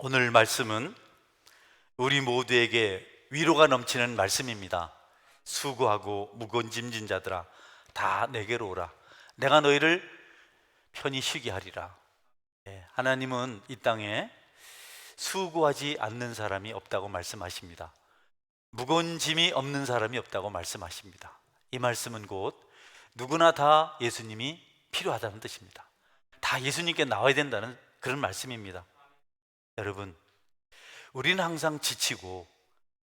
오늘 말씀은 우리 모두에게 위로가 넘치는 말씀입니다. 수고하고 무거운 짐진 자들아 다 내게로 오라. 내가 너희를 편히 쉬게 하리라. 하나님은 이 땅에 수고하지 않는 사람이 없다고 말씀하십니다. 무거운 짐이 없는 사람이 없다고 말씀하십니다. 이 말씀은 곧 누구나 다 예수님이 필요하다는 뜻입니다. 다 예수님께 나와야 된다는 그런 말씀입니다. 여러분, 우리는 항상 지치고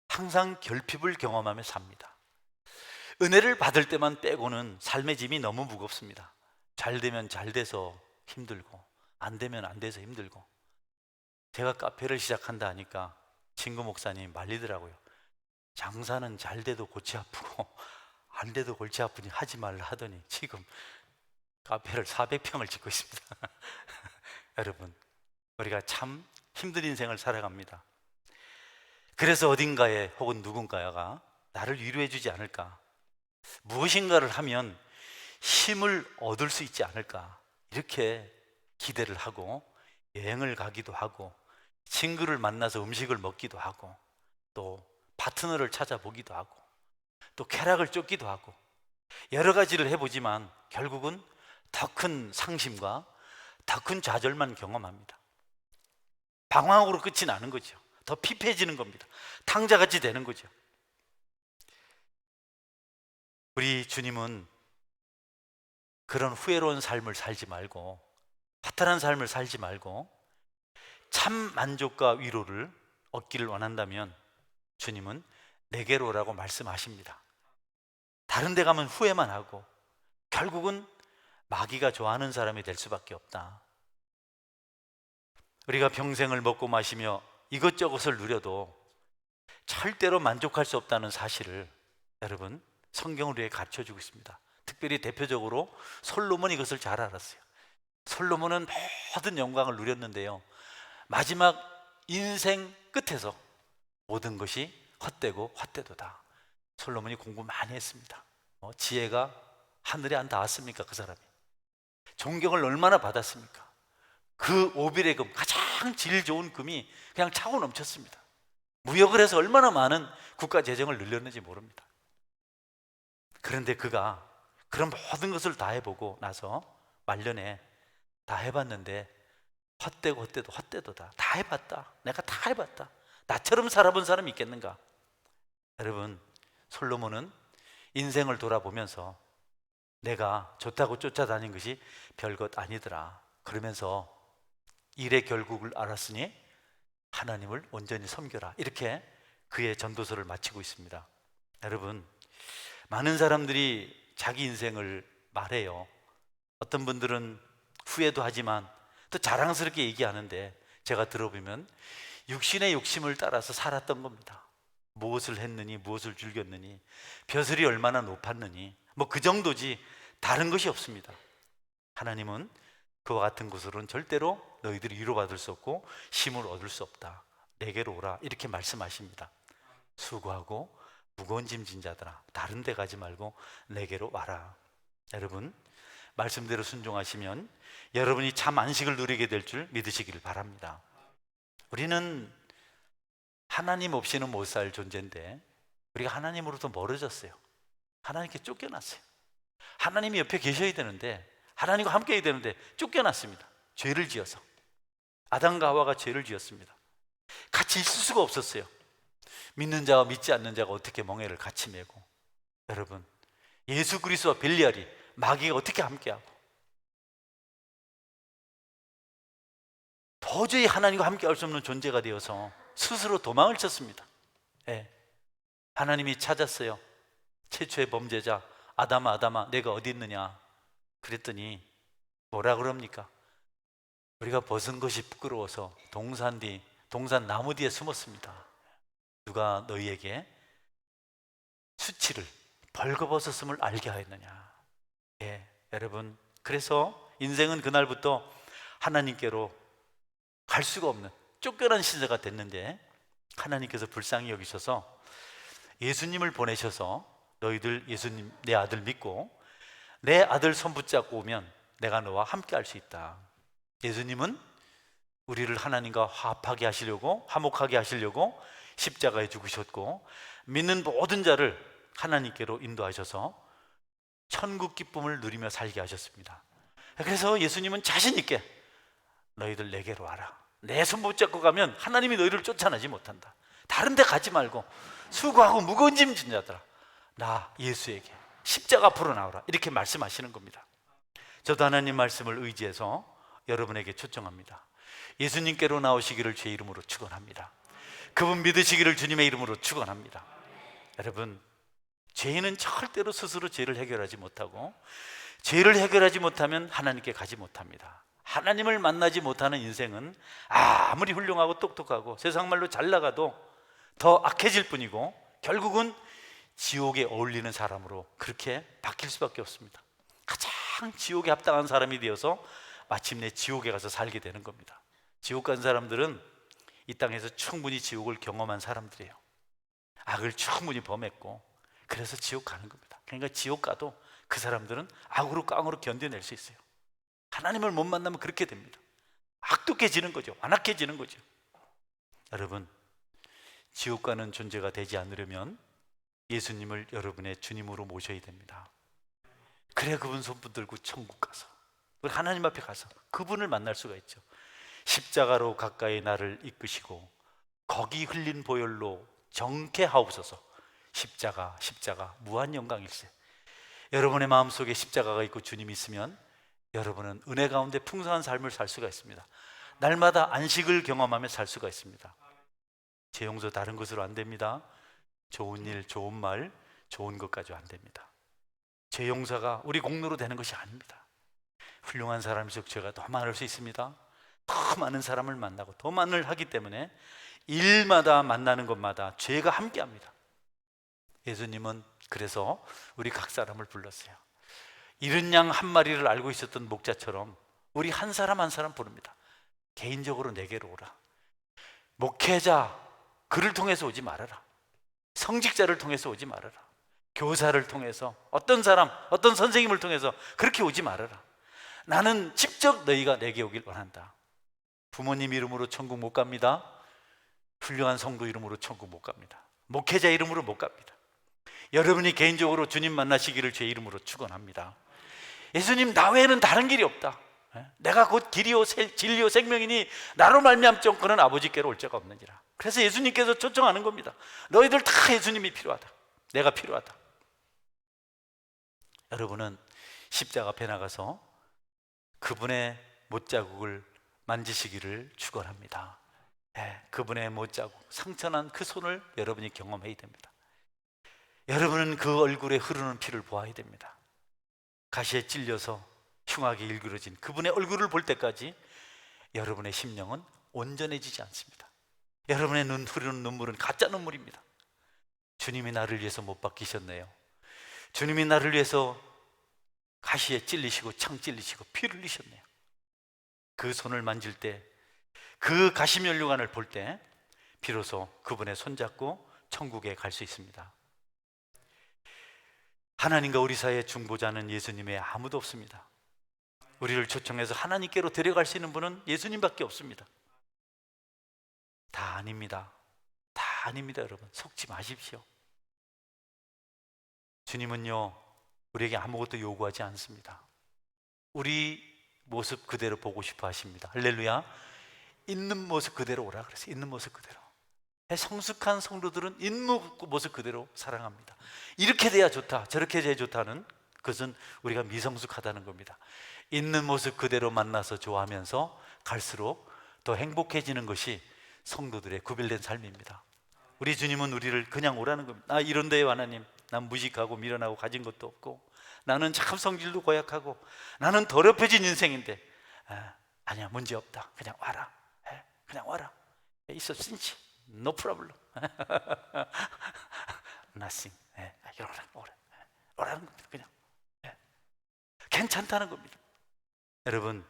항상 결핍을 경험하며 삽니다. 은혜를 받을 때만 빼고는 삶의 짐이 너무 무겁습니다. 잘 되면 잘 돼서 힘들고 안 되면 안 돼서 힘들고. 제가 카페를 시작한다 하니까 친구 목사님이 말리더라고요. 장사는 잘 돼도 골치 아프고 안 돼도 골치 아프니 하지 말라 하더니 지금 카페를 400평을 짓고 있습니다. 여러분, 우리가 참 힘든 인생을 살아갑니다. 그래서 어딘가에 혹은 누군가가 나를 위로해 주지 않을까, 무엇인가를 하면 힘을 얻을 수 있지 않을까, 이렇게 기대를 하고 여행을 가기도 하고 친구를 만나서 음식을 먹기도 하고 또 파트너를 찾아보기도 하고 또 쾌락을 쫓기도 하고 여러 가지를 해보지만 결국은 더 큰 상심과 더 큰 좌절만 경험합니다. 방황으로 끝이 나는 거죠. 더 피폐해지는 겁니다. 탕자같이 되는 거죠. 우리 주님은 그런 후회로운 삶을 살지 말고 허탈한 삶을 살지 말고 참 만족과 위로를 얻기를 원한다면 주님은 내게로 오라고 말씀하십니다. 다른 데 가면 후회만 하고 결국은 마귀가 좋아하는 사람이 될 수밖에 없다. 우리가 평생을 먹고 마시며 이것저것을 누려도 절대로 만족할 수 없다는 사실을 여러분, 성경을 우리에게 가르쳐주고 있습니다. 특별히 대표적으로 솔로몬이 이것을 잘 알았어요. 솔로몬은 모든 영광을 누렸는데요, 마지막 인생 끝에서 모든 것이 헛되고 헛되도다. 솔로몬이 공부 많이 했습니다. 지혜가 하늘에 안 닿았습니까? 그 사람이 존경을 얼마나 받았습니까? 그 오빌의 금, 가장 질 좋은 금이 그냥 차고 넘쳤습니다. 무역을 해서 얼마나 많은 국가 재정을 늘렸는지 모릅니다. 그런데 그가 그런 모든 것을 다 해보고 나서 말년에 다 해봤는데 헛되고 헛되도 헛되도다. 다 해봤다. 내가 다 해봤다. 나처럼 살아본 사람이 있겠는가? 여러분, 솔로몬은 인생을 돌아보면서 내가 좋다고 쫓아다닌 것이 별것 아니더라 그러면서 일의 결국을 알았으니 하나님을 온전히 섬겨라, 이렇게 그의 전도서를 마치고 있습니다. 여러분, 많은 사람들이 자기 인생을 말해요. 어떤 분들은 후회도 하지만 또 자랑스럽게 얘기하는데 제가 들어보면 육신의 욕심을 따라서 살았던 겁니다. 무엇을 했느니, 무엇을 즐겼느니, 벼슬이 얼마나 높았느니, 그 정도지 다른 것이 없습니다. 하나님은 그와 같은 것으로는 절대로 너희들이 위로받을 수 없고 힘을 얻을 수 없다. 내게로 오라, 이렇게 말씀하십니다. 수고하고 무거운 짐진 자들아 다른 데 가지 말고 내게로 와라. 여러분, 말씀대로 순종하시면 여러분이 참 안식을 누리게 될 줄 믿으시기를 바랍니다. 우리는 하나님 없이는 못 살 존재인데 우리가 하나님으로부터 멀어졌어요. 하나님께 쫓겨났어요. 하나님이 옆에 계셔야 되는데, 하나님과 함께 해야 되는데 쫓겨났습니다. 죄를 지어서. 아담과 하와가 죄를 지었습니다. 같이 있을 수가 없었어요. 믿는 자와 믿지 않는 자가 어떻게 멍에를 같이 메고, 여러분, 예수 그리스도와 벨리알이, 마귀가 어떻게 함께하고, 도저히 하나님과 함께할 수 없는 존재가 되어서 스스로 도망을 쳤습니다. 하나님이 찾았어요. 최초의 범죄자 아담아, 아담아, 내가 어디 있느냐 그랬더니 뭐라 그럽니까? 우리가 벗은 것이 부끄러워서 동산 나무 뒤에 숨었습니다. 누가 너희에게 수치를 벌거벗었음을 알게 하였느냐. 여러분, 그래서 인생은 그날부터 하나님께로 갈 수가 없는 쫓겨난 시대가 됐는데 하나님께서 불쌍히 여기셔서 예수님을 보내셔서 너희들 예수님 내 아들 믿고 내 아들 손 붙잡고 오면 내가 너와 함께 할 수 있다. 예수님은 우리를 하나님과 화합하게 하시려고, 화목하게 하시려고 십자가에 죽으셨고, 믿는 모든 자를 하나님께로 인도하셔서 천국 기쁨을 누리며 살게 하셨습니다. 그래서 예수님은 자신 있게 너희들 내게로 와라. 내 손 붙잡고 가면 하나님이 너희를 쫓아내지 못한다. 다른 데 가지 말고 수고하고 무거운 짐 진 자들아, 나 예수에게 십자가 앞으로 나오라. 이렇게 말씀하시는 겁니다. 저도 하나님 말씀을 의지해서 여러분에게 초청합니다. 예수님께로 나오시기를 주의 이름으로 축원합니다. 그분 믿으시기를 주님의 이름으로 축원합니다. 여러분, 죄인은 절대로 스스로 죄를 해결하지 못하고, 죄를 해결하지 못하면 하나님께 가지 못합니다. 하나님을 만나지 못하는 인생은 아무리 훌륭하고 똑똑하고 세상 말로 잘 나가도 더 악해질 뿐이고, 결국은 지옥에 어울리는 사람으로 그렇게 바뀔 수밖에 없습니다. 가장 지옥에 합당한 사람이 되어서 마침내 지옥에 가서 살게 되는 겁니다. 지옥 간 사람들은 이 땅에서 충분히 지옥을 경험한 사람들이에요. 악을 충분히 범했고, 그래서 지옥 가는 겁니다. 그러니까 지옥 가도 그 사람들은 악으로 깡으로 견뎌낼 수 있어요. 하나님을 못 만나면 그렇게 됩니다. 악독해지는 거죠. 완악해지는 거죠. 여러분, 지옥 가는 존재가 되지 않으려면 예수님을 여러분의 주님으로 모셔야 됩니다. 그래야 그분 손 붙들고 천국 가서, 우리 하나님 앞에 가서 그분을 만날 수가 있죠. 십자가로 가까이 나를 이끄시고 거기 흘린 보혈로 정케 하옵소서. 십자가, 십자가, 무한 영광일세. 여러분의 마음속에 십자가가 있고 주님이 있으면 여러분은 은혜 가운데 풍성한 삶을 살 수가 있습니다. 날마다 안식을 경험하며 살 수가 있습니다. 제 용서 다른 것으로 안 됩니다. 좋은 일, 좋은 말, 좋은 것 가지고 안 됩니다. 제 용서가 우리 공로로 되는 것이 아닙니다. 훌륭한 사람일수록 죄가 더 많을 수 있습니다. 더 많은 사람을 만나고 더 많은 하기 때문에 일마다 만나는 것마다 죄가 함께합니다. 예수님은 그래서 우리 각 사람을 불렀어요. 이른 양 한 마리를 알고 있었던 목자처럼 우리 한 사람 한 사람 부릅니다. 개인적으로 내게로 오라. 목회자, 그를 통해서 오지 말아라. 성직자를 통해서 오지 말아라. 교사를 통해서, 어떤 사람, 어떤 선생님을 통해서 그렇게 오지 말아라. 나는 직접 너희가 내게 오길 원한다. 부모님 이름으로 천국 못 갑니다. 훌륭한 성도 이름으로 천국 못 갑니다. 목회자 이름으로 못 갑니다. 여러분이 개인적으로 주님 만나시기를 제 이름으로 축원합니다. 예수님, 나 외에는 다른 길이 없다. 내가 곧 길이요 진리요 생명이니 나로 말미암지 그는 아버지께로 올 자가 없느니라. 그래서 예수님께서 초청하는 겁니다. 너희들 다 예수님이 필요하다. 내가 필요하다. 여러분은 십자가 앞에 나가서 그분의 못자국을 만지시기를 축원합니다. 그분의 못자국, 상처난 그 손을 여러분이 경험해야 됩니다. 여러분은 그 얼굴에 흐르는 피를 보아야 됩니다. 가시에 찔려서 흉하게 일그러진 그분의 얼굴을 볼 때까지 여러분의 심령은 온전해지지 않습니다. 여러분의 흐르는 눈물은 가짜 눈물입니다. 주님이 나를 위해서 못 박히셨네요. 주님이 나를 위해서 가시에 찔리시고 창 찔리시고 피를 흘리셨네요. 그 손을 만질 때, 그 가시면류관을 볼 때 비로소 그분의 손잡고 천국에 갈 수 있습니다. 하나님과 우리 사이의 중보자는 예수님의 아무도 없습니다. 우리를 초청해서 하나님께로 데려갈 수 있는 분은 예수님밖에 없습니다. 다 아닙니다. 다 아닙니다. 여러분, 속지 마십시오. 주님은요, 우리에게 아무것도 요구하지 않습니다. 우리 모습 그대로 보고 싶어 하십니다. 할렐루야. 있는 모습 그대로 오라 그랬어요. 있는 모습 그대로. 성숙한 성도들은 있는 모습 그대로 사랑합니다. 이렇게 돼야 좋다, 저렇게 돼야 좋다는 그것은 우리가 미성숙하다는 겁니다. 있는 모습 그대로 만나서 좋아하면서 갈수록 더 행복해지는 것이 성도들의 구별된 삶입니다. 우리 주님은 우리를 그냥 오라는 겁니다. 이런데요 하나님, 난 무식하고 미련하고 가진 것도 없고 나는 참 성질도 고약하고 나는 더럽혀진 인생인데 아니야, 문제 없다. 그냥 와라. 그냥 와라. 있어 cinch. No problem. Nothing. 오라는 겁니다. 그냥 괜찮다는 겁니다. 여러분,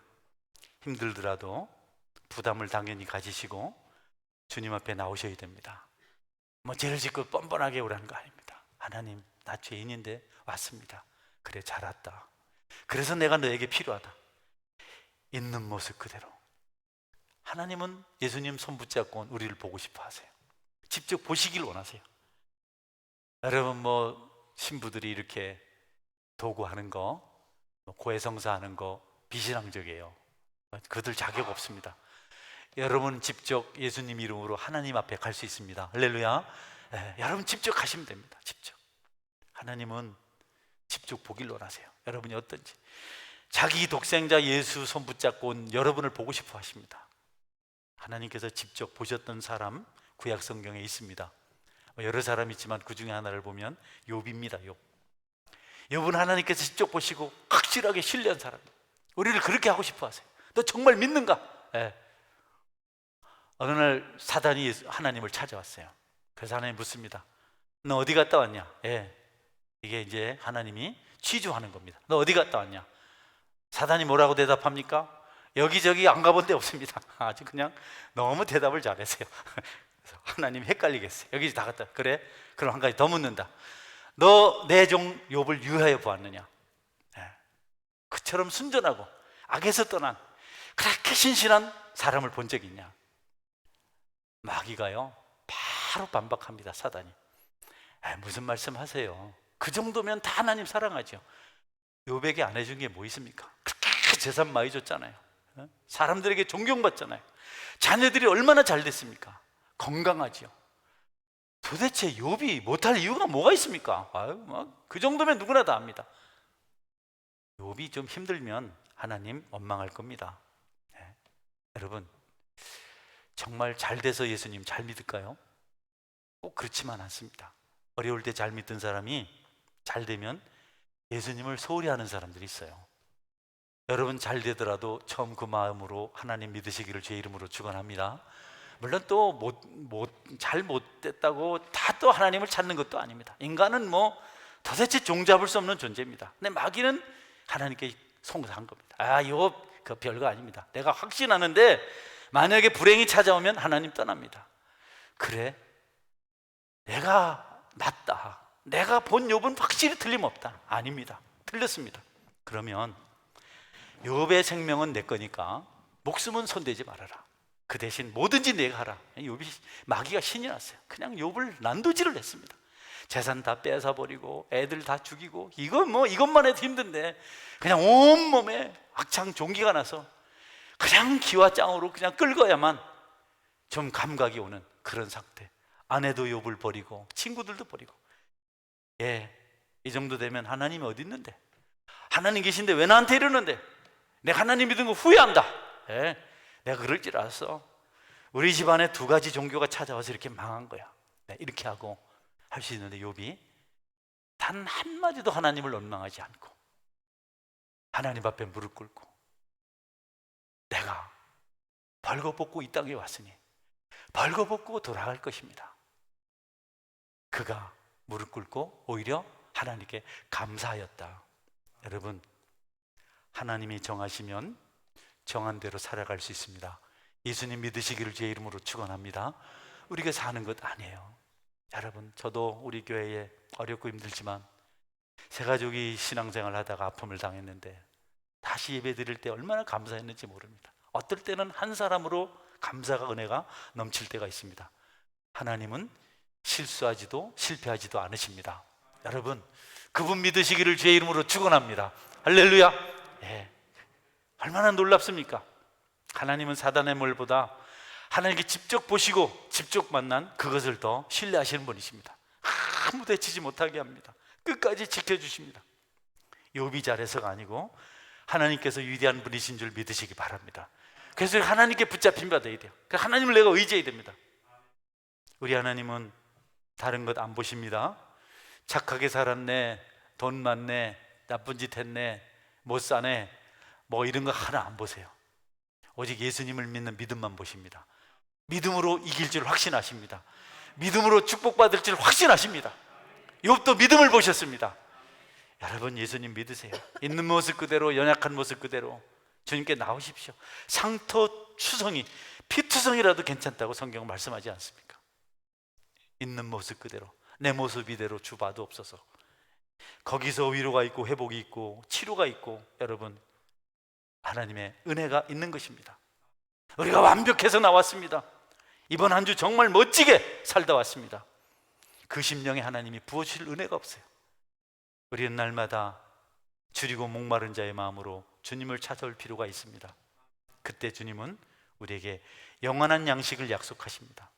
힘들더라도 부담을 당연히 가지시고 주님 앞에 나오셔야 됩니다. 뭐 죄를 짓고 뻔뻔하게 오라는 거 아닙니다. 하나님, 나 죄인인데 왔습니다. 그래, 잘 왔다. 그래서 내가 너에게 필요하다. 있는 모습 그대로 하나님은 예수님 손 붙잡고 우리를 보고 싶어 하세요. 직접 보시길 원하세요. 여러분 신부들이 이렇게 도구하는 거, 고해성사하는 거 비신앙적이에요. 그들 자격 없습니다. 여러분 직접 예수님 이름으로 하나님 앞에 갈 수 있습니다. 할렐루야. 여러분 직접 가시면 됩니다. 직접. 하나님은 직접 보길 원하세요. 여러분이 어떤지. 자기 독생자 예수 손 붙잡고 온 여러분을 보고 싶어 하십니다. 하나님께서 직접 보셨던 사람 구약 성경에 있습니다. 여러 사람 있지만 그 중에 하나를 보면 욥입니다. 욥은 하나님께서 직접 보시고 확실하게 신뢰한 사람. 우리를 그렇게 하고 싶어 하세요. 너 정말 믿는가? 어느 날 사단이 하나님을 찾아왔어요. 그래서 하나님 묻습니다. 너 어디 갔다 왔냐? 이게 이제 하나님이 취조하는 겁니다. 너 어디 갔다 왔냐? 사단이 뭐라고 대답합니까? 여기저기 안 가본 데 없습니다. 아주 그냥 너무 대답을 잘하세요. 그래서 하나님 헷갈리겠어요. 여기 다 갔다. 그래? 그럼 한 가지 더 묻는다. 너 내 종 욥을 유하여 보았느냐? 그처럼 순전하고 악에서 떠난 그렇게 신실한 사람을 본 적이 있냐? 마귀가요 바로 반박합니다. 사단이. 무슨 말씀 하세요? 그 정도면 다 하나님 사랑하죠. 욥에게 안 해준 게 뭐 있습니까? 그렇게 재산 많이 줬잖아요. 사람들에게 존경받잖아요. 자녀들이 얼마나 잘 됐습니까? 건강하지요. 도대체 욥이 못할 이유가 뭐가 있습니까? 그 정도면 누구나 다 압니다. 욥이 좀 힘들면 하나님 원망할 겁니다. 여러분 정말 잘 돼서 예수님 잘 믿을까요? 꼭 그렇지만 않습니다. 어려울 때 잘 믿던 사람이 잘 되면 예수님을 소홀히 하는 사람들이 있어요. 여러분 잘 되더라도 처음 그 마음으로 하나님 믿으시기를 제 이름으로 축원합니다. 물론 또 잘 못됐다고 다 또 하나님을 찾는 것도 아닙니다. 인간은 도대체 종잡을 수 없는 존재입니다. 근데 마귀는 하나님께 송사한 겁니다. 욥 그 별거 아닙니다. 내가 확신하는데 만약에 불행이 찾아오면 하나님 떠납니다. 그래? 내가 맞다. 내가 본 욥은 확실히 틀림없다. 아닙니다. 틀렸습니다. 그러면 욥의 생명은 내 거니까 목숨은 손대지 말아라. 그 대신 뭐든지 내가 하라. 욥이 마귀가 신이 났어요. 그냥 욥을 난도질을 했습니다. 재산 다 뺏어버리고 애들 다 죽이고 이것만 해도 힘든데 그냥 온몸에 악창 종기가 나서 그냥 기와 짱으로 그냥 긁어야만 좀 감각이 오는 그런 상태. 아내도 욥을 버리고 친구들도 버리고. 이 정도 되면 하나님이 어디 있는데? 하나님 계신데 왜 나한테 이러는데? 내가 하나님 믿은 거 후회한다. 내가 그럴 줄 알았어. 우리 집안에 두 가지 종교가 찾아와서 이렇게 망한 거야. 이렇게 하고 할 수 있는데 욥이 단 한마디도 하나님을 원망하지 않고 하나님 앞에 무릎 꿇고 내가 벌거벗고 이 땅에 왔으니 벌거벗고 돌아갈 것입니다. 그가 무릎 꿇고 오히려 하나님께 감사하였다. 여러분 하나님이 정하시면 정한 대로 살아갈 수 있습니다. 예수님 믿으시기를 제 이름으로 축원합니다. 우리가 사는 것 아니에요. 여러분 저도 우리 교회에 어렵고 힘들지만 새 가족이 신앙생활 하다가 아픔을 당했는데 다시 예배 드릴 때 얼마나 감사했는지 모릅니다. 어떨 때는 한 사람으로 감사가 은혜가 넘칠 때가 있습니다. 하나님은 실수하지도 실패하지도 않으십니다. 여러분 그분 믿으시기를 제 이름으로 축원합니다. 할렐루야. 얼마나 놀랍습니까? 하나님은 사단의 물보다 하나님께 직접 보시고 직접 만난 그것을 더 신뢰하시는 분이십니다. 아무 데치지 못하게 합니다. 끝까지 지켜주십니다. 욥이 잘해서가 아니고 하나님께서 위대한 분이신 줄 믿으시기 바랍니다. 그래서 하나님께 붙잡힌 바 되어야 돼요. 하나님을 내가 의지해야 됩니다. 우리 하나님은 다른 것 안 보십니다. 착하게 살았네, 돈 많네, 나쁜 짓 했네, 못 사네, 이런 거 하나 안 보세요. 오직 예수님을 믿는 믿음만 보십니다. 믿음으로 이길 줄 확신하십니다. 믿음으로 축복받을 줄 확신하십니다. 욥도 믿음을 보셨습니다. 여러분 예수님 믿으세요. 있는 모습 그대로, 연약한 모습 그대로 주님께 나오십시오. 상토추성이 피투성이라도 괜찮다고 성경은 말씀하지 않습니까? 있는 모습 그대로 내 모습 이대로 주 봐도 없어서 거기서 위로가 있고 회복이 있고 치료가 있고 여러분 하나님의 은혜가 있는 것입니다. 우리가 완벽해서 나왔습니다. 이번 한 주 정말 멋지게 살다 왔습니다. 그 심령에 하나님이 부어주실 은혜가 없어요. 우리는 날마다 줄이고 목마른 자의 마음으로 주님을 찾아올 필요가 있습니다. 그때 주님은 우리에게 영원한 양식을 약속하십니다.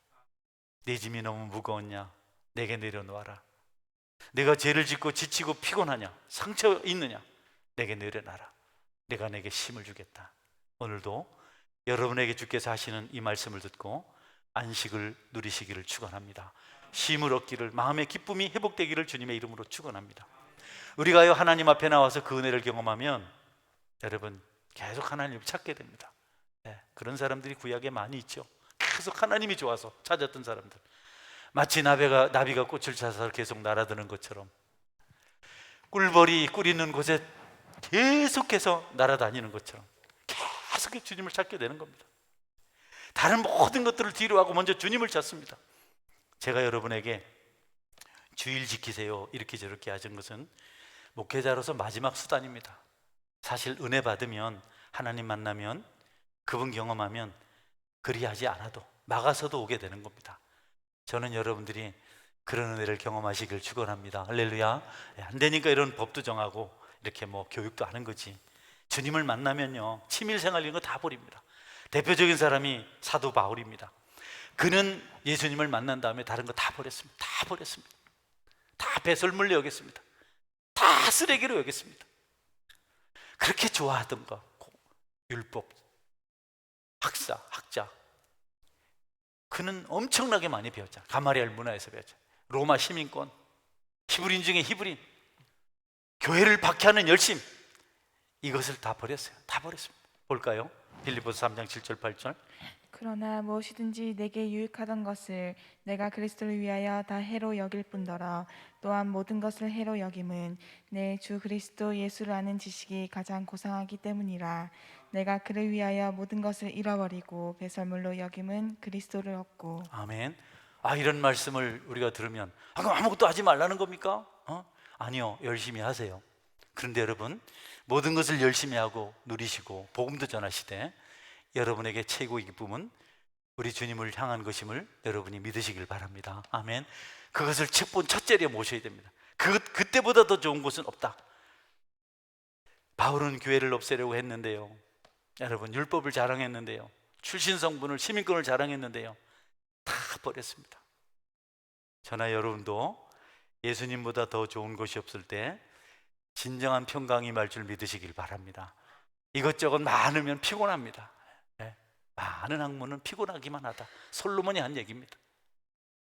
내 짐이 너무 무거웠냐? 내게 내려놓아라. 내가 죄를 짓고 지치고 피곤하냐? 상처 있느냐? 내게 내려놔라. 내가 내게 힘을 주겠다. 오늘도 여러분에게 주께서 하시는 이 말씀을 듣고 안식을 누리시기를 축원합니다. 힘을 얻기를, 마음의 기쁨이 회복되기를 주님의 이름으로 축원합니다. 우리가요 하나님 앞에 나와서 그 은혜를 경험하면 여러분 계속 하나님을 찾게 됩니다. 그런 사람들이 구약에 많이 있죠. 계속 하나님이 좋아서 찾았던 사람들, 마치 나비가 꽃을 찾아서 계속 날아드는 것처럼 꿀벌이 꿀 있는 곳에 계속해서 날아다니는 것처럼 계속 주님을 찾게 되는 겁니다. 다른 모든 것들을 뒤로 하고 먼저 주님을 찾습니다. 제가 여러분에게 주일 지키세요 이렇게 저렇게 하신 것은 목회자로서 마지막 수단입니다. 사실 은혜 받으면, 하나님 만나면, 그분 경험하면 그리하지 않아도 막아서도 오게 되는 겁니다. 저는 여러분들이 그런 은혜를 경험하시길 축원합니다. 할렐루야. 안 되니까 이런 법도 정하고 이렇게 뭐 교육도 하는 거지. 주님을 만나면요 취미 생활 이런 거 다 버립니다. 대표적인 사람이 사도 바울입니다. 그는 예수님을 만난 다음에 다른 거 다 버렸습니다. 다 버렸습니다. 다 배설물로 여겼습니다. 다 쓰레기로 여겼습니다. 그렇게 좋아하던 거, 율법, 학자, 그는 엄청나게 많이 배웠잖아요. 가마리알 문화에서 배웠죠. 로마 시민권, 히브리인 중에 히브리인, 교회를 박해하는 열심, 이것을 다 버렸어요. 다 버렸습니다. 볼까요? 빌립보서 3장 7절 8절. 그러나 무엇이든지 내게 유익하던 것을 내가 그리스도를 위하여 다 해로 여길 뿐더러 또한 모든 것을 해로 여김은 내 주 그리스도 예수를 아는 지식이 가장 고상하기 때문이라. 내가 그를 위하여 모든 것을 잃어버리고 배설물로 여김은 그리스도를 얻고. 아멘. 이런 말씀을 우리가 들으면 그럼 아무것도 하지 말라는 겁니까? 아니요, 열심히 하세요. 그런데 여러분, 모든 것을 열심히 하고 누리시고 복음도 전하시되 여러분에게 최고의 기쁨은 우리 주님을 향한 것임을 여러분이 믿으시길 바랍니다. 아멘. 그것을 첫째로 모셔야 됩니다. 그때보다 더 좋은 것은 없다. 바울은 교회를 없애려고 했는데요, 여러분, 율법을 자랑했는데요, 출신 성분을, 시민권을 자랑했는데요, 다 버렸습니다. 저나 여러분도 예수님보다 더 좋은 것이 없을 때 진정한 평강이 임할 줄 믿으시길 바랍니다. 이것저것 많으면 피곤합니다. 많은 학문은 피곤하기만 하다. 솔로몬이 한 얘기입니다.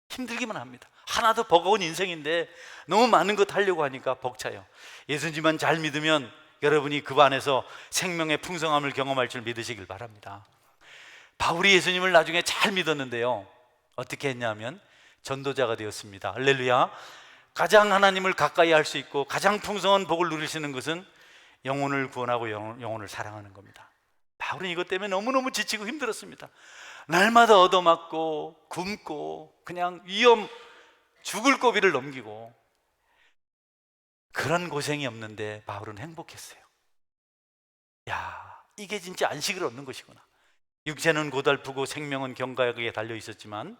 힘들기만 합니다. 하나도 버거운 인생인데 너무 많은 것 하려고 하니까 벅차요. 예수님만 잘 믿으면 여러분이 그 안에서 생명의 풍성함을 경험할 줄 믿으시길 바랍니다. 바울이 예수님을 나중에 잘 믿었는데요, 어떻게 했냐면 전도자가 되었습니다. 할렐루야. 가장 하나님을 가까이 할 수 있고 가장 풍성한 복을 누리시는 것은 영혼을 구원하고 영혼을 사랑하는 겁니다. 바울은 이것 때문에 너무너무 지치고 힘들었습니다. 날마다 얻어맞고 굶고 그냥 위험, 죽을 고비를 넘기고, 그런 고생이 없는데 바울은 행복했어요. 야, 이게 진짜 안식을 얻는 것이구나. 육체는 고달프고 생명은 경각에 달려 있었지만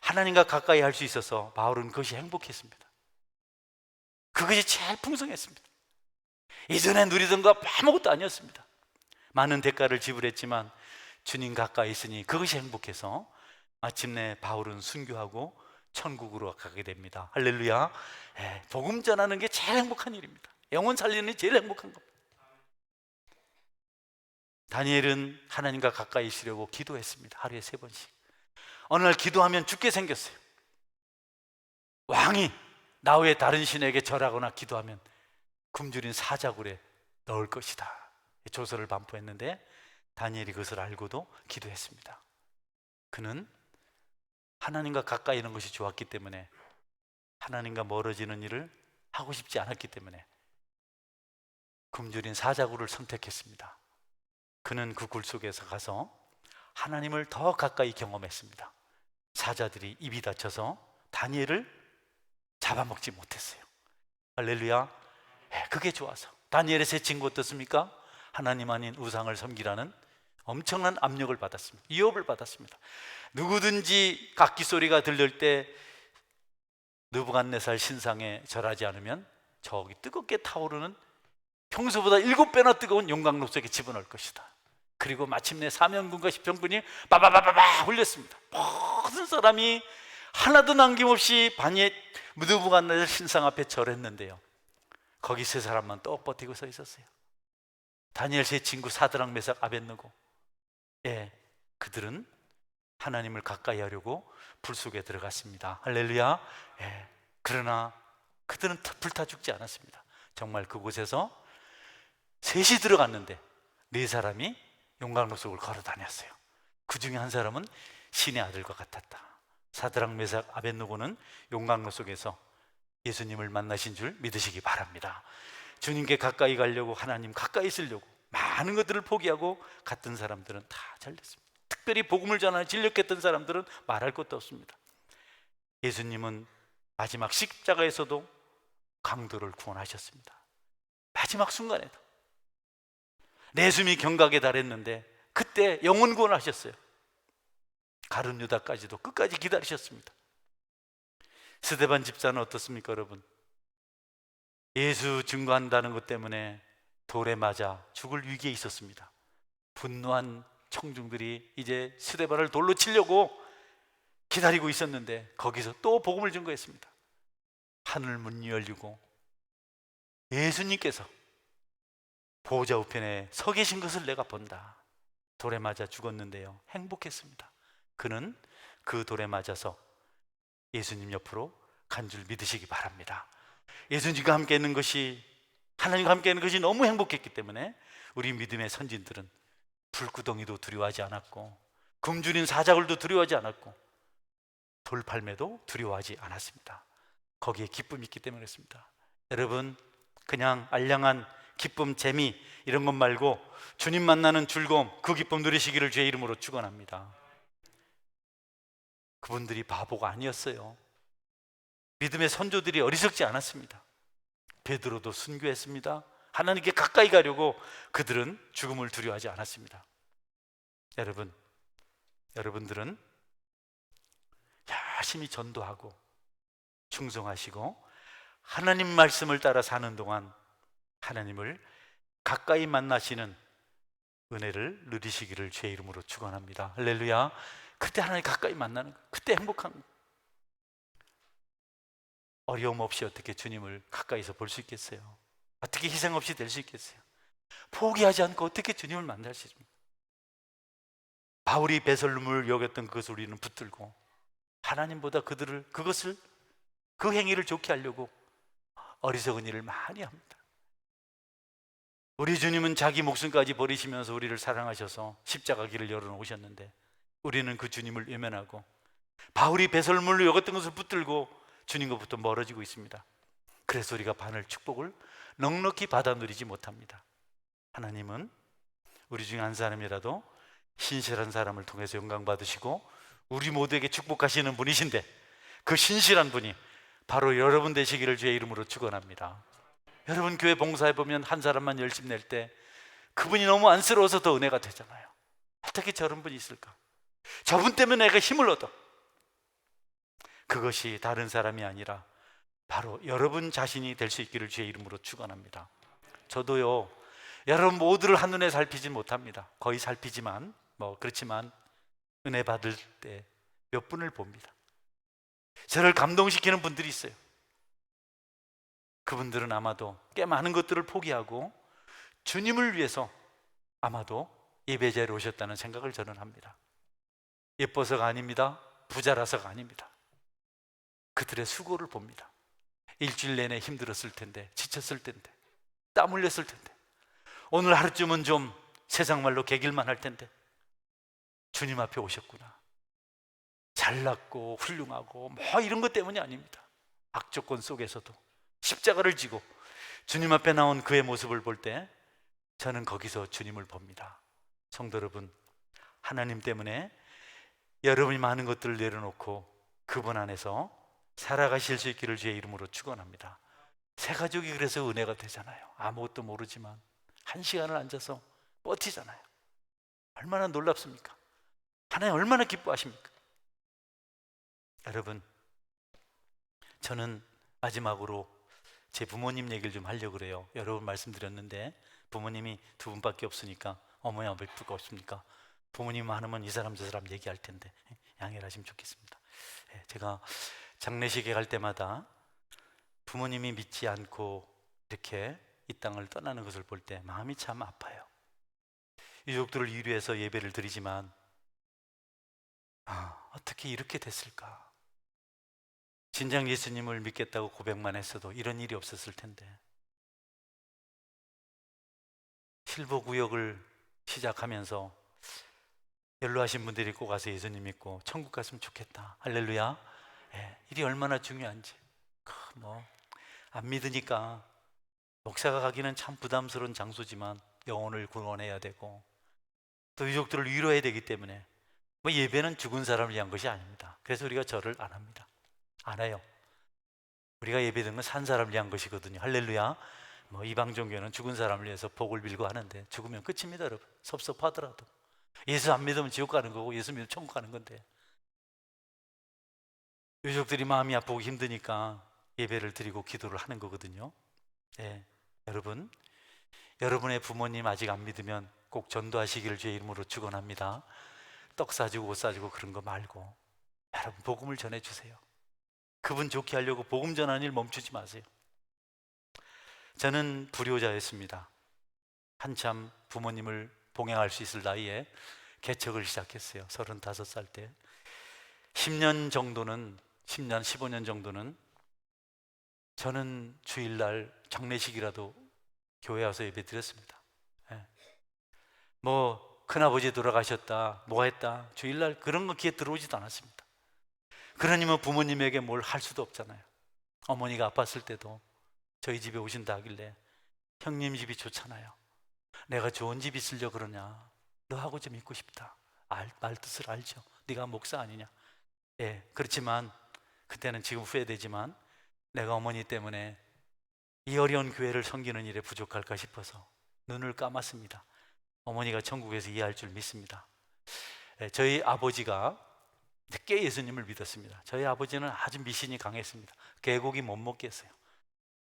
하나님과 가까이 할 수 있어서 바울은 그것이 행복했습니다. 그것이 제일 풍성했습니다. 이전에 누리던 거 아무것도 아니었습니다. 많은 대가를 지불했지만 주님 가까이 있으니 그것이 행복해서 마침내 바울은 순교하고 천국으로 가게 됩니다. 할렐루야. 복음 전하는 게 제일 행복한 일입니다. 영혼 살리는 게 제일 행복한 겁니다. 다니엘은 하나님과 가까이 있으려고 기도했습니다. 하루에 3번씩. 어느 날 기도하면 죽게 생겼어요. 왕이 나 외에 다른 신에게 절하거나 기도하면 굶주린 사자굴에 넣을 것이다, 조서를 반포했는데 다니엘이 그것을 알고도 기도했습니다. 그는 하나님과 가까이 있는 것이 좋았기 때문에, 하나님과 멀어지는 일을 하고 싶지 않았기 때문에 굶주린 사자굴을 선택했습니다. 그는 그 굴 속에서 가서 하나님을 더 가까이 경험했습니다. 사자들이 입이 닫혀서 다니엘을 잡아먹지 못했어요. 할렐루야. 그게 좋아서. 다니엘의 새 친구 어떻습니까? 하나님 아닌 우상을 섬기라는 엄청난 압력을 받았습니다. 위협을 받았습니다. 누구든지 각기 소리가 들릴 때 느부갓네살 신상에 절하지 않으면 저기 뜨겁게 타오르는 평소보다 7배나 뜨거운 용광로 속에 집어넣을 것이다. 그리고 마침내 사면군과 십평군이 바바바바바 홀렸습니다. 모든 사람이 하나도 남김없이 반예 느부갓네살 신상 앞에 절했는데요, 거기 세 사람만 떡 버티고 서 있었어요. 다니엘 세 친구 사드락 메삭 아벳느고, 그들은 하나님을 가까이 하려고 불 속에 들어갔습니다. 할렐루야. 그러나 그들은 불타 죽지 않았습니다. 정말 그곳에서 셋이 들어갔는데 네 사람이 용광로 속을 걸어 다녔어요. 그 중에 한 사람은 신의 아들과 같았다. 사드락 메삭 아벳느고는 용광로 속에서 예수님을 만나신 줄 믿으시기 바랍니다. 주님께 가까이 가려고, 하나님 가까이 있으려고 많은 것들을 포기하고 갔던 사람들은 다 잘렸습니다. 특별히 복음을 전하는 진력했던 사람들은 말할 것도 없습니다. 예수님은 마지막 십자가에서도 강도를 구원하셨습니다. 마지막 순간에도 내 숨이 경각에 달했는데 그때 영혼 구원하셨어요. 가룟 유다까지도 끝까지 기다리셨습니다. 스데반 집사는 어떻습니까, 여러분? 예수 증거한다는 것 때문에 돌에 맞아 죽을 위기에 있었습니다. 분노한 청중들이 이제 스데반을 돌로 치려고 기다리고 있었는데 거기서 또 복음을 증거했습니다. 하늘 문이 열리고 예수님께서 보호자 우편에 서 계신 것을 내가 본다. 돌에 맞아 죽었는데요, 행복했습니다. 그는 그 돌에 맞아서 예수님 옆으로 간 줄 믿으시기 바랍니다. 예수님과 함께 있는 것이, 하나님과 함께 있는 것이 너무 행복했기 때문에 우리 믿음의 선진들은 불구덩이도 두려워하지 않았고, 굶주린 사자굴도 두려워하지 않았고, 돌팔매도 두려워하지 않았습니다. 거기에 기쁨이 있기 때문에 그렇습니다. 여러분, 그냥 알량한 기쁨, 재미 이런 것 말고 주님 만나는 즐거움, 그 기쁨 누리시기를 주의 이름으로 축원합니다. 그분들이 바보가 아니었어요. 믿음의 선조들이 어리석지 않았습니다. 베드로도 순교했습니다. 하나님께 가까이 가려고 그들은 죽음을 두려워하지 않았습니다. 여러분들은 열심히 전도하고 충성하시고 하나님 말씀을 따라 사는 동안 하나님을 가까이 만나시는 은혜를 누리시기를 주의 이름으로 축원합니다. 할렐루야. 그때 하나님 가까이 만나는 거, 그때 행복한 거. 어려움 없이 어떻게 주님을 가까이서 볼 수 있겠어요? 어떻게 희생 없이 될 수 있겠어요? 포기하지 않고 어떻게 주님을 만날 수 있습니까? 바울이 배설물을 여겼던 그것을 우리는 붙들고 하나님보다 그 행위를 좋게 하려고 어리석은 일을 많이 합니다. 우리 주님은 자기 목숨까지 버리시면서 우리를 사랑하셔서 십자가 길을 열어놓으셨는데 우리는 그 주님을 외면하고 바울이 배설물로 여겼던 것을 붙들고 주님과부터 멀어지고 있습니다. 그래서 우리가 받을 축복을 넉넉히 받아 누리지 못합니다. 하나님은 우리 중에 한 사람이라도 신실한 사람을 통해서 영광 받으시고 우리 모두에게 축복하시는 분이신데 그 신실한 분이 바로 여러분 되시기를 주의 이름으로 축원합니다. 여러분 교회 봉사해 보면 한 사람만 열심히 낼 때 그분이 너무 안쓰러워서 더 은혜가 되잖아요. 어떻게 저런 분이 있을까? 저분 때문에 내가 힘을 얻어. 그것이 다른 사람이 아니라 바로 여러분 자신이 될 수 있기를 주의 이름으로 축원합니다. 저도요, 여러분 모두를 한눈에 살피진 못합니다. 거의 살피지만 그렇지만 은혜 받을 때 몇 분을 봅니다. 저를 감동시키는 분들이 있어요. 그분들은 아마도 꽤 많은 것들을 포기하고 주님을 위해서 아마도 예배자리에 오셨다는 생각을 저는 합니다. 예뻐서가 아닙니다. 부자라서가 아닙니다. 그들의 수고를 봅니다. 일주일 내내 힘들었을 텐데, 지쳤을 텐데, 땀 흘렸을 텐데, 오늘 하루쯤은 좀 세상 말로 개길만 할 텐데 주님 앞에 오셨구나. 잘났고 훌륭하고 이런 것 때문이 아닙니다. 악조건 속에서도 십자가를 지고 주님 앞에 나온 그의 모습을 볼 때 저는 거기서 주님을 봅니다. 성도 여러분, 하나님 때문에 여러분이 많은 것들을 내려놓고 그분 안에서 살아가실 수 있기를 주의 이름으로 축원합니다. 새 가족이 그래서 은혜가 되잖아요. 아무것도 모르지만 한 시간을 앉아서 버티잖아요. 얼마나 놀랍습니까? 하나님 얼마나 기뻐하십니까? 여러분, 저는 마지막으로 제 부모님 얘기를 좀 하려고 그래요. 여러 번 말씀드렸는데 부모님이 두 분밖에 없으니까, 어머니 아버지가 없으니까 부모님 많으면 이 사람 저 사람 얘기할 텐데 양해를 하시면 좋겠습니다. 제가 장례식에 갈 때마다 부모님이 믿지 않고 이렇게 이 땅을 떠나는 것을 볼 때 마음이 참 아파요. 유족들을 위로해서 예배를 드리지만 어떻게 이렇게 됐을까? 진작 예수님을 믿겠다고 고백만 했어도 이런 일이 없었을 텐데. 실버구역을 시작하면서 연로하신 분들이 꼭 가서 예수님 믿고 천국 갔으면 좋겠다. 할렐루야. 일이 얼마나 중요한지. 안 믿으니까 목사가 가기는 참 부담스러운 장소지만 영혼을 구원해야 되고 또 유족들을 위로해야 되기 때문에 예배는 죽은 사람을 위한 것이 아닙니다. 그래서 우리가 절을 안 합니다. 안 해요. 우리가 예배드리는 건 산 사람을 위한 것이거든요. 할렐루야. 이방 종교는 죽은 사람을 위해서 복을 빌고 하는데 죽으면 끝입니다, 여러분. 섭섭하더라도. 예수 안 믿으면 지옥 가는 거고 예수 믿으면 천국 가는 건데, 유족들이 마음이 아프고 힘드니까 예배를 드리고 기도를 하는 거거든요. 여러분, 여러분의 부모님 아직 안 믿으면 꼭 전도하시기를 주의 이름으로 축원합니다. 떡 사주고 옷 사주고 그런 거 말고 여러분 복음을 전해주세요. 그분 좋게 하려고 복음 전하는 일 멈추지 마세요. 저는 불효자였습니다. 한참 부모님을 봉양할 수 있을 나이에 개척을 시작했어요. 35살 때 10년 정도는 10년, 15년 정도는 저는 주일날 장례식이라도 교회 와서 예배 드렸습니다. 큰아버지 돌아가셨다, 뭐 했다, 주일날 그런 거 귀에 들어오지도 않았습니다. 그러니 부모님에게 뭘 할 수도 없잖아요. 어머니가 아팠을 때도 저희 집에 오신다 하길래 형님 집이 좋잖아요. 내가 좋은 집 있으려 그러냐, 너하고 좀 있고 싶다. 말 뜻을 알죠. 네가 목사 아니냐. 그렇지만 그때는 지금 후회되지만 내가 어머니 때문에 이 어려운 교회를 섬기는 일에 부족할까 싶어서 눈을 감았습니다. 어머니가 천국에서 이해할 줄 믿습니다. 저희 아버지가 늦게 예수님을 믿었습니다. 저희 아버지는 아주 미신이 강했습니다. 개고기 못 먹겠어요.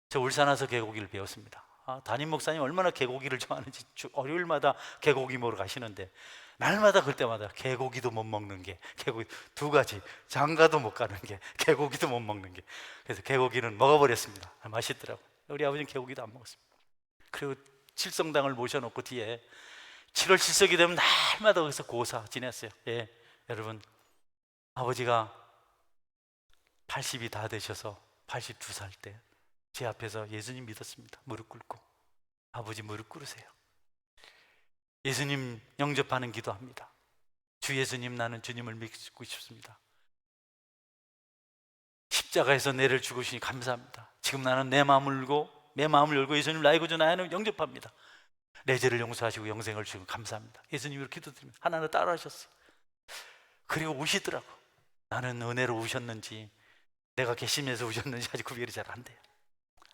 저 울산 와서 개고기를 배웠습니다. 담임 목사님 얼마나 개고기를 좋아하는지 월요일마다 개고기 먹으러 가시는데 날마다 그때마다 개고기도 못 먹는 게, 개고기 두 가지, 장가도 못 가는 게, 개고기도 못 먹는 게. 그래서 개고기는 먹어버렸습니다. 맛있더라고요. 우리 아버지는 개고기도 안 먹었습니다. 그리고 칠성당을 모셔놓고 뒤에 7월 7석이 되면 날마다 거기서 고사 지냈어요. 여러분, 아버지가 80이 다 되셔서 82살 때 제 앞에서 예수님 믿었습니다. 무릎 꿇고. 아버지 무릎 꿇으세요. 예수님 영접하는 기도합니다. 주 예수님, 나는 주님을 믿고 싶습니다. 십자가에서 내를 죽으시니 감사합니다. 지금 나는 내 마음을 열고 예수님 나의 구주 나를 영접합니다. 내 죄를 용서하시고 영생을 주시고 감사합니다. 예수님 이렇게 기도드립니다. 하나는 따라 하셨어요. 그리고 우시더라고. 나는 은혜로 우셨는지 내가 괘씸해서 우셨는지 아직 구별이 잘 안 돼요.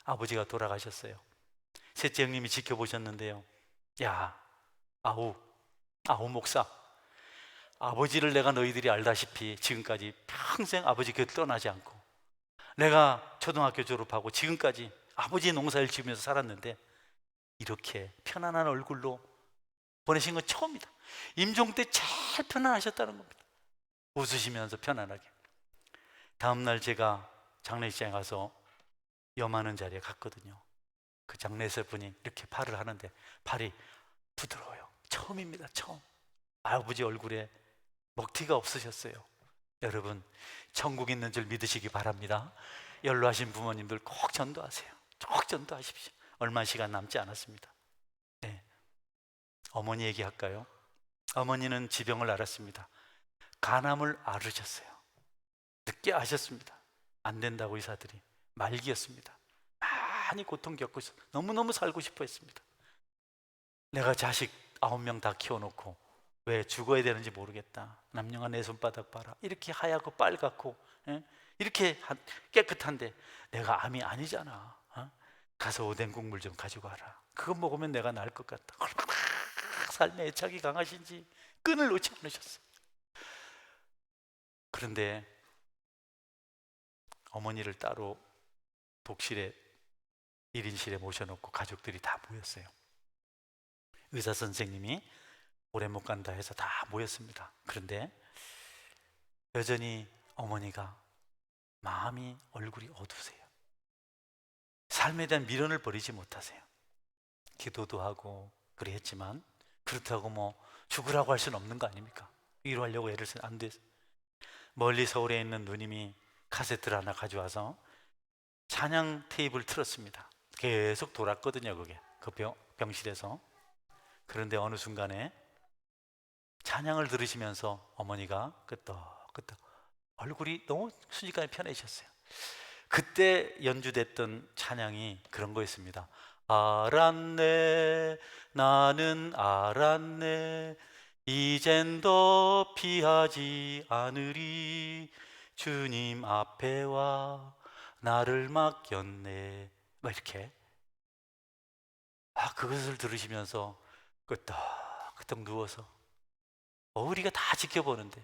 아버지가 돌아가셨어요. 셋째 형님이 지켜보셨는데요. 아우 목사, 아버지를 내가 너희들이 알다시피 지금까지 평생 아버지 곁을 떠나지 않고 내가 초등학교 졸업하고 지금까지 아버지 농사를 지으면서 살았는데 이렇게 편안한 얼굴로 보내신 건 처음이다. 임종 때 제일 편안하셨다는 겁니다. 웃으시면서 편안하게. 다음날 제가 장례식장에 가서 염하는 자리에 갔거든요. 그 장례사 분이 이렇게 팔을 하는데 팔이 부드러워요. 처음입니다. 처음. 아버지 얼굴에 먹티가 없으셨어요. 여러분, 천국 있는 줄 믿으시기 바랍니다. 연로하신 부모님들 꼭 전도하세요. 꼭 전도하십시오. 얼마 시간 남지 않았습니다. 어머니 얘기할까요? 어머니는 지병을 앓았습니다. 간암을 앓으셨어요. 늦게 아셨습니다. 안 된다고 의사들이. 말기였습니다. 많이 고통 겪고 있어. 너무너무 살고 싶어 했습니다. 내가 자식 9명 다 키워놓고 왜 죽어야 되는지 모르겠다. 남녀가 내 손바닥 봐라. 이렇게 하얗고 빨갛고 이렇게 깨끗한데 내가 암이 아니잖아. 가서 오뎅 국물 좀 가지고 와라. 그거 먹으면 내가 나을 것 같다. 삶의 애착이 강하신지 끈을 놓지 않으셨어요. 그런데 어머니를 따로 독실에 1인실에 모셔놓고 가족들이 다 모였어요. 의사 선생님이 오래 못 간다 해서 다 모였습니다. 그런데 여전히 어머니가 마음이, 얼굴이 어두우세요. 삶에 대한 미련을 버리지 못하세요. 기도도 하고 그랬지만 그렇다고 뭐 죽으라고 할 수는 없는 거 아닙니까? 위로하려고 애를 쓰면 안 돼서 멀리 서울에 있는 누님이 카세트를 하나 가져와서 찬양 테이프를 틀었습니다. 계속 돌았거든요. 그게 그 병실에서. 그런데 어느 순간에 찬양을 들으시면서 어머니가 끄떡끄떡 얼굴이 너무 순식간에 편해지셨어요. 그때 연주됐던 찬양이 그런 거였습니다. 알았네, 나는 알았네, 이젠 더 피하지 않으리, 주님 앞에 와 나를 맡겼네. 막 이렇게. 그것을 들으시면서 끄떡끄떡 누워서 우리가 다 지켜보는데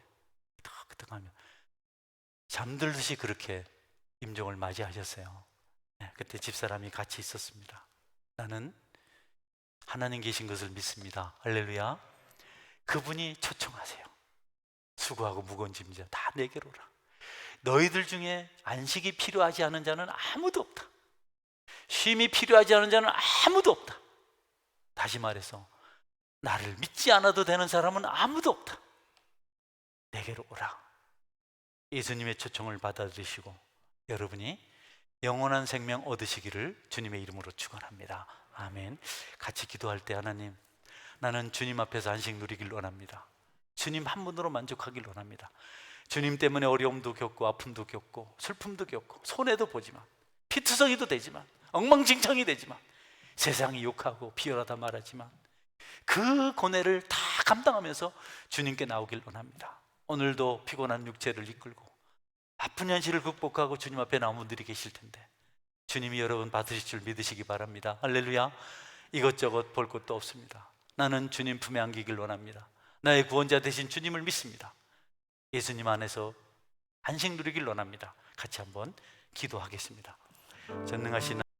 끄떡끄떡 하면 잠들듯이 그렇게 임종을 맞이하셨어요. 네, 그때 집사람이 같이 있었습니다. 나는 하나님 계신 것을 믿습니다. 할렐루야. 그분이 초청하세요. 수고하고 무거운 짐자 다 내게로 오라. 너희들 중에 안식이 필요하지 않은 자는 아무도 없다. 쉼이 필요하지 않은 자는 아무도 없다. 다시 말해서 나를 믿지 않아도 되는 사람은 아무도 없다. 내게로 오라. 예수님의 초청을 받아들이시고 여러분이 영원한 생명 얻으시기를 주님의 이름으로 축원합니다. 아멘. 같이 기도할 때 하나님, 나는 주님 앞에서 안식 누리길 원합니다. 주님 한 분으로 만족하길 원합니다. 주님 때문에 어려움도 겪고 아픔도 겪고 슬픔도 겪고 손해도 보지만 피투성이도 되지만 엉망진창이 되지만 세상이 욕하고 비열하다 말하지만 그 고뇌를 다 감당하면서 주님께 나오길 원합니다. 오늘도 피곤한 육체를 이끌고 아픈 현실을 극복하고 주님 앞에 나온 분들이 계실 텐데 주님이 여러분 받으실 줄 믿으시기 바랍니다. 할렐루야. 이것저것 볼 것도 없습니다. 나는 주님 품에 안기길 원합니다. 나의 구원자 되신 주님을 믿습니다. 예수님 안에서 안식 누리길 원합니다. 같이 한번 기도하겠습니다. 전능하신